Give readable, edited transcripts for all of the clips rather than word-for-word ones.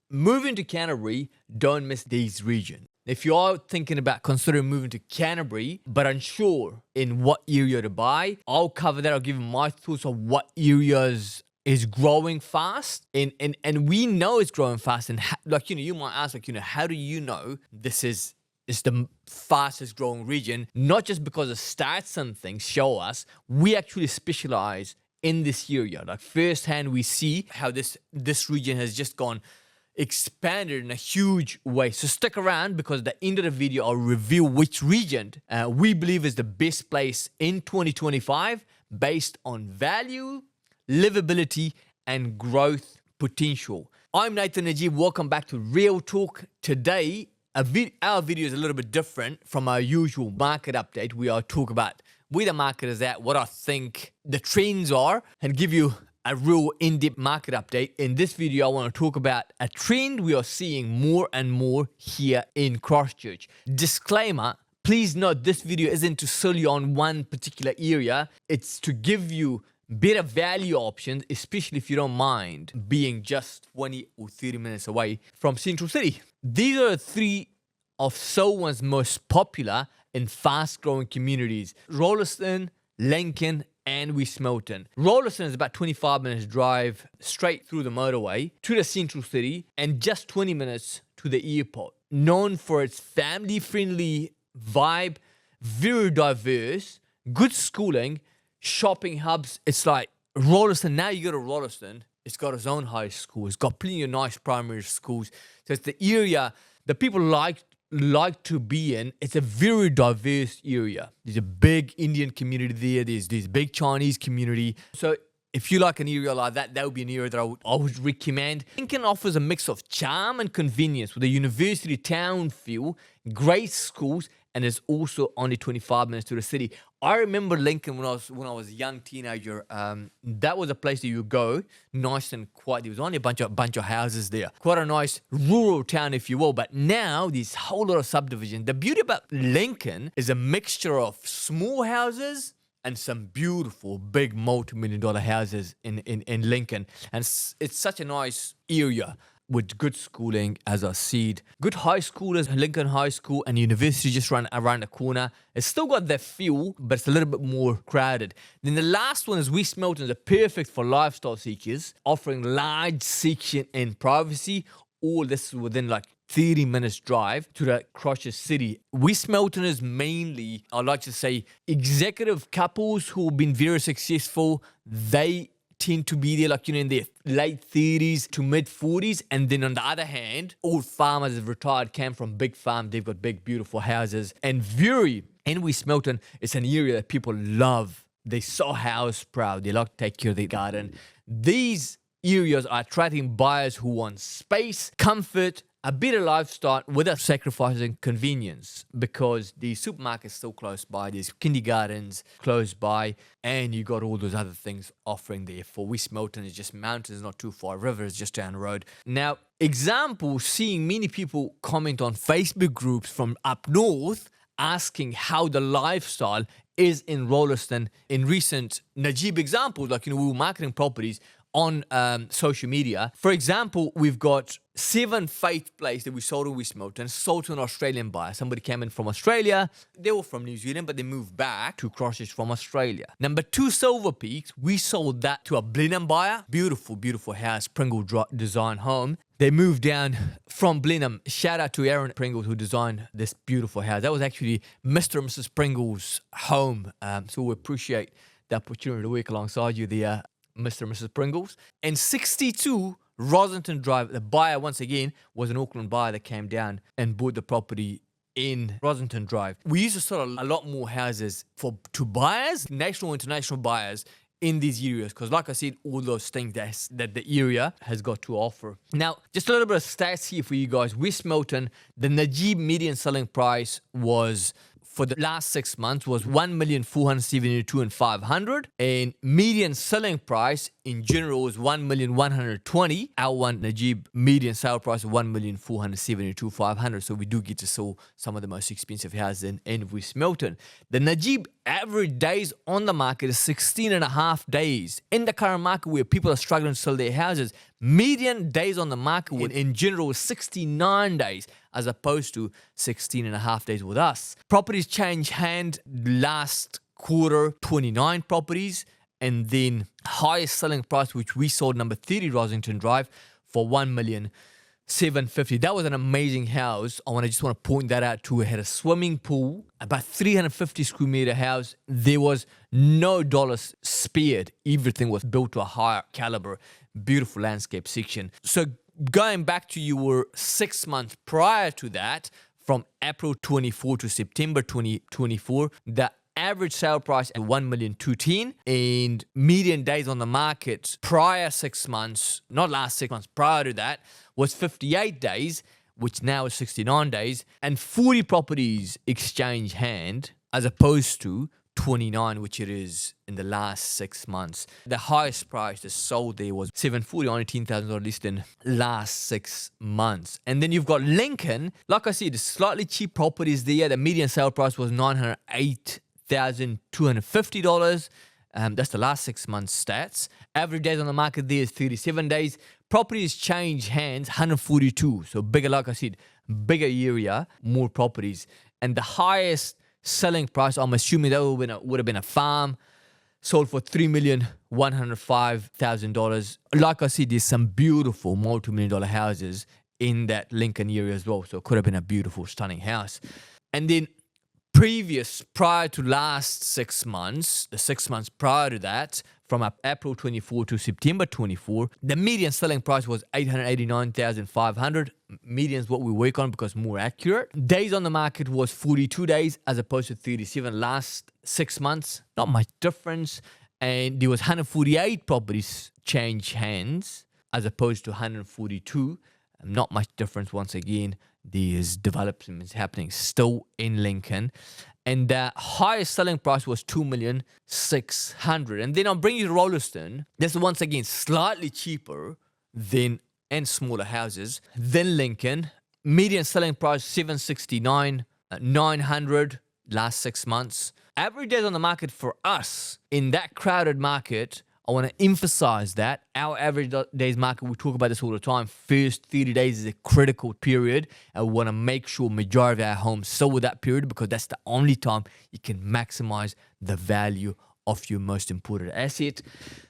moving to Canterbury, don't miss these regions. If you are thinking about considering moving to Canterbury, but unsure in what area to buy, I'll cover that. I'll give you my thoughts on what areas is growing fast. And we know it's growing fast. And you might ask, how do you know this is the fastest growing region? Not just because the stats and things show us, we actually specialize in this area. Like firsthand, we see how this region has just expanded in a huge way. So stick around, because at the end of the video, I'll reveal which region we believe is the best place in 2025 based on value, livability, and growth potential. I'm Nathan Najib. Welcome back to Real Talk. Today, our video is a little bit different from our usual market update. We are talking about where the market is at, what I think the trends are, and give you a real in-depth market update. In this video, I want to talk about a trend we are seeing more and more here in Christchurch. Disclaimer, please note this video isn't to sell you on one particular area. It's to give you better value options, especially if you don't mind being just 20 or 30 minutes away from Central City. These are three of Selwyn's most popular and fast-growing communities: Rolleston, Lincoln, and West Milton. Rolleston is about 25 minutes drive straight through the motorway to the Central City and just 20 minutes to the airport. Known for its family-friendly vibe, very diverse, good schooling, shopping hubs. It's like Rolleston. Now you go to Rolleston, it's got its own high school. It's got plenty of nice primary schools. So it's the area that people like to be in. It's a very diverse area. There's a big Indian community there. There's this big Chinese community. So if you like an area like that, that would be an area that I would recommend. Lincoln offers a mix of charm and convenience with a university town feel, great schools, and it's also only 25 minutes to the city. I remember Lincoln when I was a young teenager. That was a place that you go, nice and quiet. There was only a bunch of houses there. Quite a nice rural town, if you will. But now there's a whole lot of subdivision. The beauty about Lincoln is a mixture of small houses and some beautiful big multi-million-dollar houses in Lincoln. And it's such a nice area with good schooling, as I said. Good high schoolers, Lincoln High School and university just around the corner. It's still got that feel, but it's a little bit more crowded. Then the last one is West Milton. They're perfect for lifestyle seekers, offering large section and privacy. All this is within like 30 minutes drive to the Christchurch city. West Milton is mainly, I like to say, executive couples who have been very successful. They tend to be there in their late 30s to mid 40s. And then on the other hand, old farmers have retired, came from big farm. They've got big, beautiful houses. And in West Milton, it's an area that people love. They're so house proud. They like to take care of their garden. These areas are attracting buyers who want space, comfort, a better lifestyle without sacrificing convenience, because the supermarket's still close by, there's kindergartens close by, and you got all those other things offering there. For West Milton, it's just mountains not too far, river is just down the road. Now, example, seeing many people comment on Facebook groups from up north asking how the lifestyle is in Rolleston. In recent Najib examples, we were marketing properties on social media. For example, we've got 7 Faith Place that we sold in West Milton, sold to an Australian buyer. Somebody came in from Australia. They were from New Zealand, but they moved back to Christchurch from Australia. Number 2, Silver Peaks. We sold that to a Blenheim buyer. Beautiful, beautiful house, Pringle design home. They moved down from Blenheim. Shout out to Aaron Pringles, who designed this beautiful house. That was actually Mr. and Mrs. Pringle's home. So we appreciate the opportunity to work alongside you there, Mr. and Mrs. Pringles. And 62 Rosington Drive, the buyer, once again, was an Auckland buyer that came down and bought the property in Rosington Drive. We used to sell a lot more houses to buyers, national and international buyers, in these areas, because like I said, all those things that the area has got to offer. Now, just a little bit of stats here for you guys. West Milton, the Najib median selling price was, for the last 6 months, was 1,472,500, and median selling price in general was 1,120,000. Our one Najib median sale price of 1,472,500. So we do get to sell some of the most expensive houses in West Milton. The Najib average days on the market is 16 and a half days. In the current market where people are struggling to sell their houses, median days on the market in general is 69 days as opposed to 16 and a half days with us. Properties change hand last quarter, 29 properties, and then highest selling price, which we sold number 30 Rosington Drive for $1,750,000. That was an amazing house. I just want to point that out too. It had a swimming pool, about 350 square meter house. There was no dollars spared. Everything was built to a higher caliber. Beautiful landscape section. So going back to your 6 months prior to that, from April 24 to September 2024, the average sale price at $1,210,000, and median days on the market prior 6 months, not last 6 months, prior to that, was 58 days, which now is 69 days, and 40 properties exchange hand as opposed to 29, which it is in the last 6 months. The highest price that sold there was $740, only $10,000 less than last 6 months. And then you've got Lincoln. Like I said, slightly cheap properties there. The median sale price was $908,250. That's the last 6 months stats. Average days on the market there is 37 days. Properties change hands, 142. So bigger, like I said, bigger area, more properties. And the highest selling price, I'm assuming that would have been a farm, sold for $3,105,000. Like I said, there's some beautiful multi-million-dollar houses in that Lincoln area as well. So it could have been a beautiful, stunning house. And then prior to last 6 months, the 6 months prior to that, from April 24 to September 24, the median selling price was $889,500. Median is what we work on because more accurate. Days on the market was 42 days as opposed to 37 last 6 months. Not much difference. And there was 148 properties change hands as opposed to 142. Not much difference once again. There's developments happening still in Lincoln. And the highest selling price was $2,600,000. And then I'll bring you to Rolleston. This is once again slightly cheaper than and smaller houses than Lincoln. Median selling price $769,900 last 6 months. Average days on the market for us in that crowded market, I want to emphasize that our average days market, we talk about this all the time, first 30 days is a critical period. And we want to make sure majority of our homes sell with that period because that's the only time you can maximize the value of your most important asset.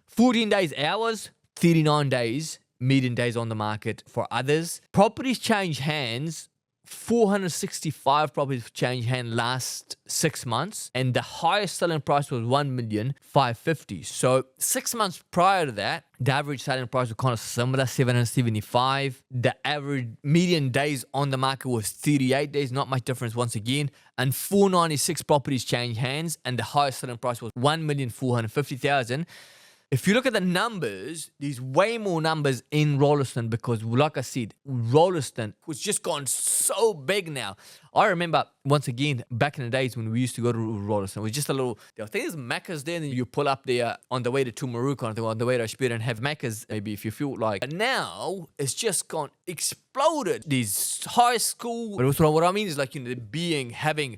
14 days ours, 39 days, median days on the market for others. Properties change hands. 465 properties changed hands last 6 months, and the highest selling price was $1,550,000. So 6 months prior to that, the average selling price was kind of similar, 775. The average median days on the market was 38 days, not much difference once again. And 496 properties changed hands, and the highest selling price was $1,450,000. If you look at the numbers, there's way more numbers in Rolleston because, like I said, Rolleston was just gone so big now. I remember, once again, back in the days when we used to go to Rolleston, it was just a little, I think there's Macca's there, and you pull up there on the way to Tumaruka, on the way to Ashbir and have Macca's, maybe if you feel like. And now, it's just gone exploded. There's high school, but what I mean is like, having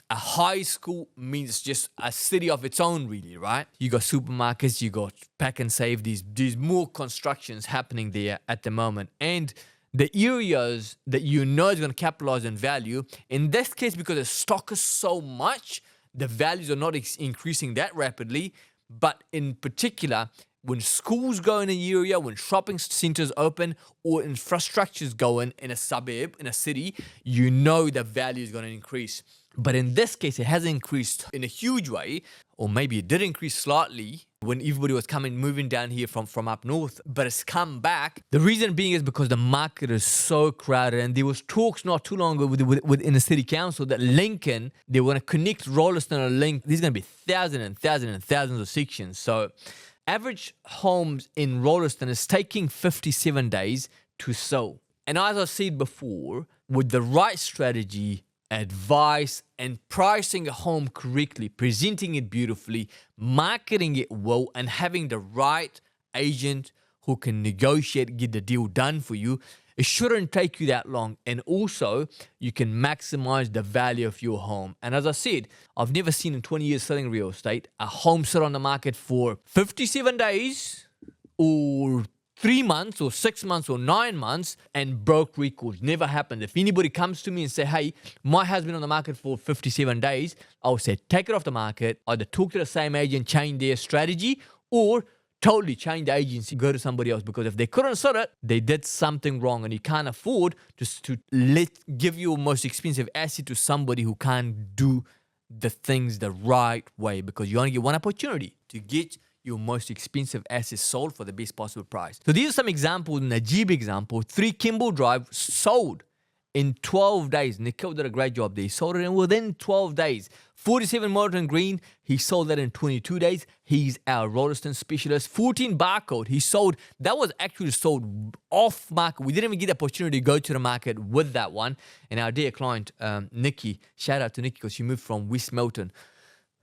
a high school means just a city of its own, really, right? You got supermarkets, you got pack and save. There's more constructions happening there at the moment. And the areas that is going to capitalize on value, in this case, because the stock is so much, the values are not increasing that rapidly. But in particular, when schools go in an area, when shopping centers open, or infrastructure's going in a suburb, in a city, the value is going to increase. But in this case, it hasn't increased in a huge way, or maybe it did increase slightly when everybody was moving down here from up north, but it's come back. The reason being is because the market is so crowded, and there was talks not too long ago within the city council that Lincoln, they want to connect Rolleston and Lincoln. There's going to be thousands and thousands and thousands of sections. So average homes in Rolleston is taking 57 days to sell. And as I said before, with the right strategy, advice, and pricing a home correctly, presenting it beautifully, marketing it well, and having the right agent who can negotiate, get the deal done for you, It shouldn't take you that long. And also, you can maximize the value of your home. And as I said, I've never seen in 20 years selling real estate, a home sit on the market for 57 days or 3 months or 6 months or 9 months and broke records. Never happened. If anybody comes to me and say, hey, my house has been on the market for 57 days, I'll say, take it off the market, either talk to the same agent, change their strategy, or totally change the agency, go to somebody else. Because if they couldn't sell it, they did something wrong, and you can't afford just to give your most expensive asset to somebody who can't do the things the right way, because you only get one opportunity to get your most expensive assets sold for the best possible price. So these are some examples. Najib example, 3 Kimball Drive sold in 12 days. Nikhil did a great job there. He sold it in within 12 days. 47 Morton Green, he sold that in 22 days. He's our Rolleston specialist. 14 Barcode, he sold, that was actually sold off market. We didn't even get the opportunity to go to the market with that one. And our dear client, Nikki, shout out to Nikki because she moved from West Melton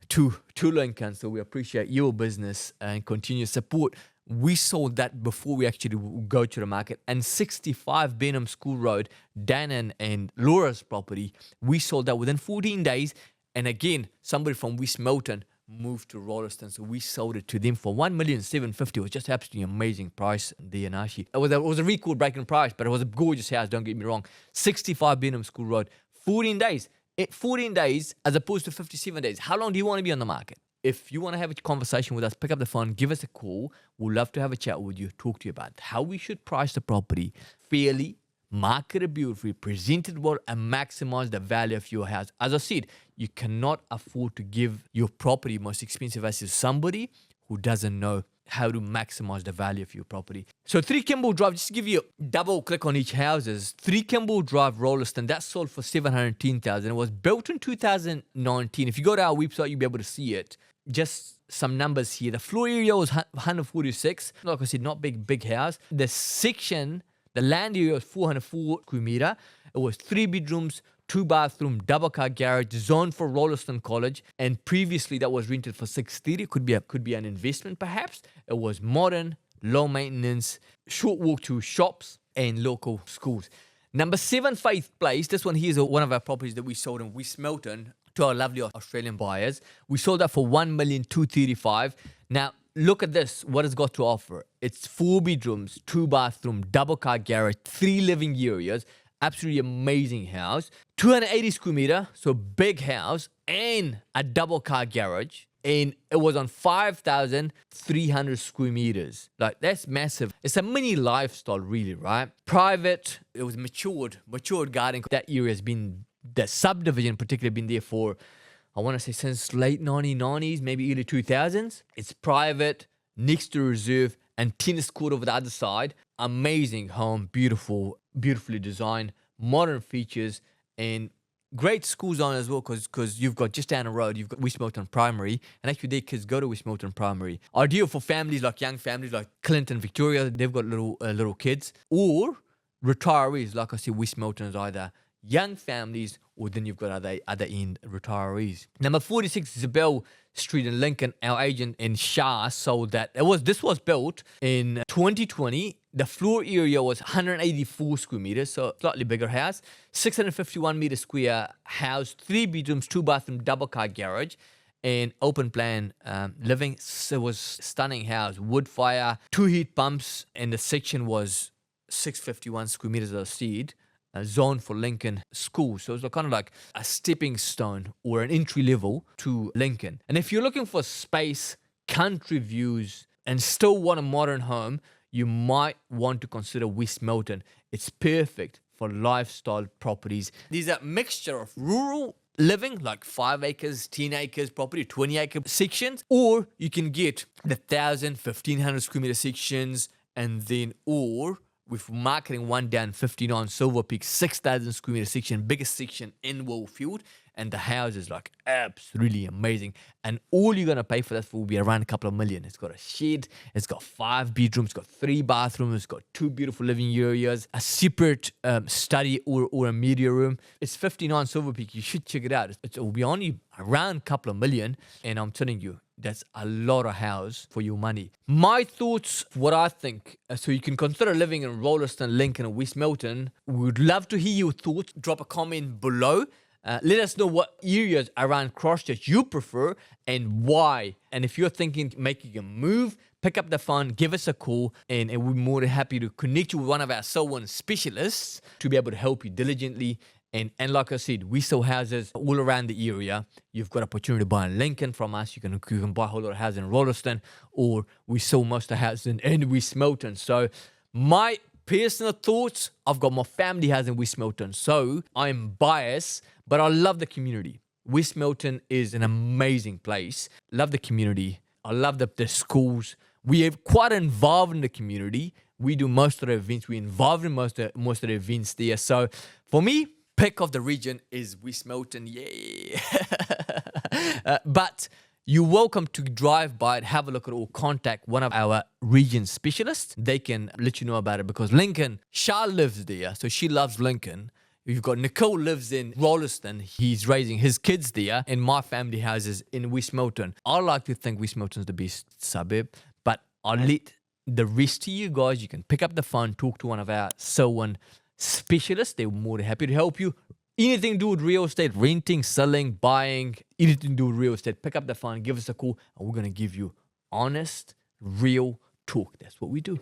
to Lincoln. So we appreciate your business and continued support. We sold that before we actually go to the market. And 65 Benham School Road, Dannon and Laura's property, we sold that within 14 days. And again, somebody from West Melton moved to Rolleston, so we sold it to them for $1,750,000. It was just absolutely amazing price there, Nashi. It was a record-breaking price, but it was a gorgeous house, don't get me wrong. 65 Benham School Road, 14 days. 14 days as opposed to 57 days. How long do you want to be on the market? If you want to have a conversation with us, pick up the phone, give us a call. We'd love to have a chat with you, talk to you about how we should price the property fairly, market it beautifully, present it well, and maximize the value of your house. As I said, you cannot afford to give your property most expensive asset to somebody who doesn't know how to maximize the value of your property. So 3 Kimball Drive, just to give you a double click on each houses. 3 Kimball Drive, Rolleston, that sold for $710,000. It was built in 2019. If you go to our website, you'll be able to see it. Just some numbers here. The floor area was 146. Like I said, not big house. The section, the land area was 404 square meter. It was 3 bedrooms, 2 bathroom, double car garage, zoned for Rolleston College, and previously that was rented for $630. Could be an investment perhaps. It was modern, low maintenance, short walk to shops and local schools. Number 7, Faith Place. This one here is one of our properties that we sold in West Melton to our lovely Australian buyers. We sold that for $1,235,000. Now look at this, what it's got to offer. It's 4 bedrooms, 2 bathroom, double car garage, 3 living areas. Absolutely amazing house. 280 square meter, so big house, and a double car garage. And it was on 5,300 square meters. Like, that's massive. It's a mini lifestyle, really, right? Private, it was matured garden. That area has been, the subdivision particularly, been there for, I want to say, since late 1990s, maybe early 2000s. It's private, next to reserve, and tennis court over the other side. Amazing home, beautifully designed, modern features, and great school zone as well, because you've got just down the road, you've got West Melton Primary, and actually their kids go to West Melton Primary. Ideal for families, like young families like Clinton, Victoria, they've got little kids, or retirees, like I said, West Melton is either young families, or then you've got other end retirees. Number 46, Isabel Street in Lincoln. Our agent in Shah sold that. This was built in 2020. The floor area was 184 square meters, so slightly bigger house. 651 meter square house, 3 bedrooms, 2 bathroom, double car garage, and open plan living. So it was stunning house, wood fire, 2 heat pumps, and the section was 651 square meters of seed. A zone for Lincoln School. So it's kind of like a stepping stone or an entry level to Lincoln. And if you're looking for space, country views, and still want a modern home, you might want to consider West Melton. It's perfect for lifestyle properties. There's a mixture of rural living, like 5 acres, 10 acres property, 20 acre sections, or you can get the 1,000, 1,500 square meter sections, and then, or with marketing one down 59 Silver Peak, 6,000 square meter section, biggest section in Woolfield, and the house is like absolutely amazing. And all you're gonna pay for that will be around a couple of million. It's got a shed, it's got 5 bedrooms, it's got 3 bathrooms, it's got 2 beautiful living areas, a separate study or a media room. It's 59 Silver Peak. You should check it out. It will be only around a couple of million, and I'm telling you, that's a lot of house for your money. My thoughts, what I think, so you can consider living in Rolleston, Lincoln, or West Milton. We would love to hear your thoughts. Drop a comment below. Let us know what areas around Christchurch you prefer and why. And if you're thinking making a move, pick up the phone, give us a call, and we're more than happy to connect you with one of our Selwyn specialists to be able to help you diligently. And like I said, we sell houses all around the area. You've got opportunity to buy in Lincoln from us. You can buy a whole lot of houses in Rolleston, or we sell most of the houses in West Milton. So my personal thoughts, I've got my family house in West Milton, so I'm biased, but I love the community. West Milton is an amazing place. Love the community. I love the schools. We are quite involved in the community. We do most of the events. We're involved in most of the events there. So for me, pick of the region is West Milton, yeah. But you're welcome to drive by and have a look at it or contact one of our region specialists. They can let you know about it, because Lincoln, Shah lives there, so she loves Lincoln. You've got Nicole lives in Rolleston. He's raising his kids there, and my family house is in West Milton. I like to think West Milton's the best suburb, but I'll let the rest of you guys, you can pick up the phone, talk to one of our Selwyn specialists. They're more than happy to help you. Anything to do with real estate, renting, selling, buying, anything to do with real estate, pick up the phone, give us a call, and we're going to give you honest, real talk. That's what we do.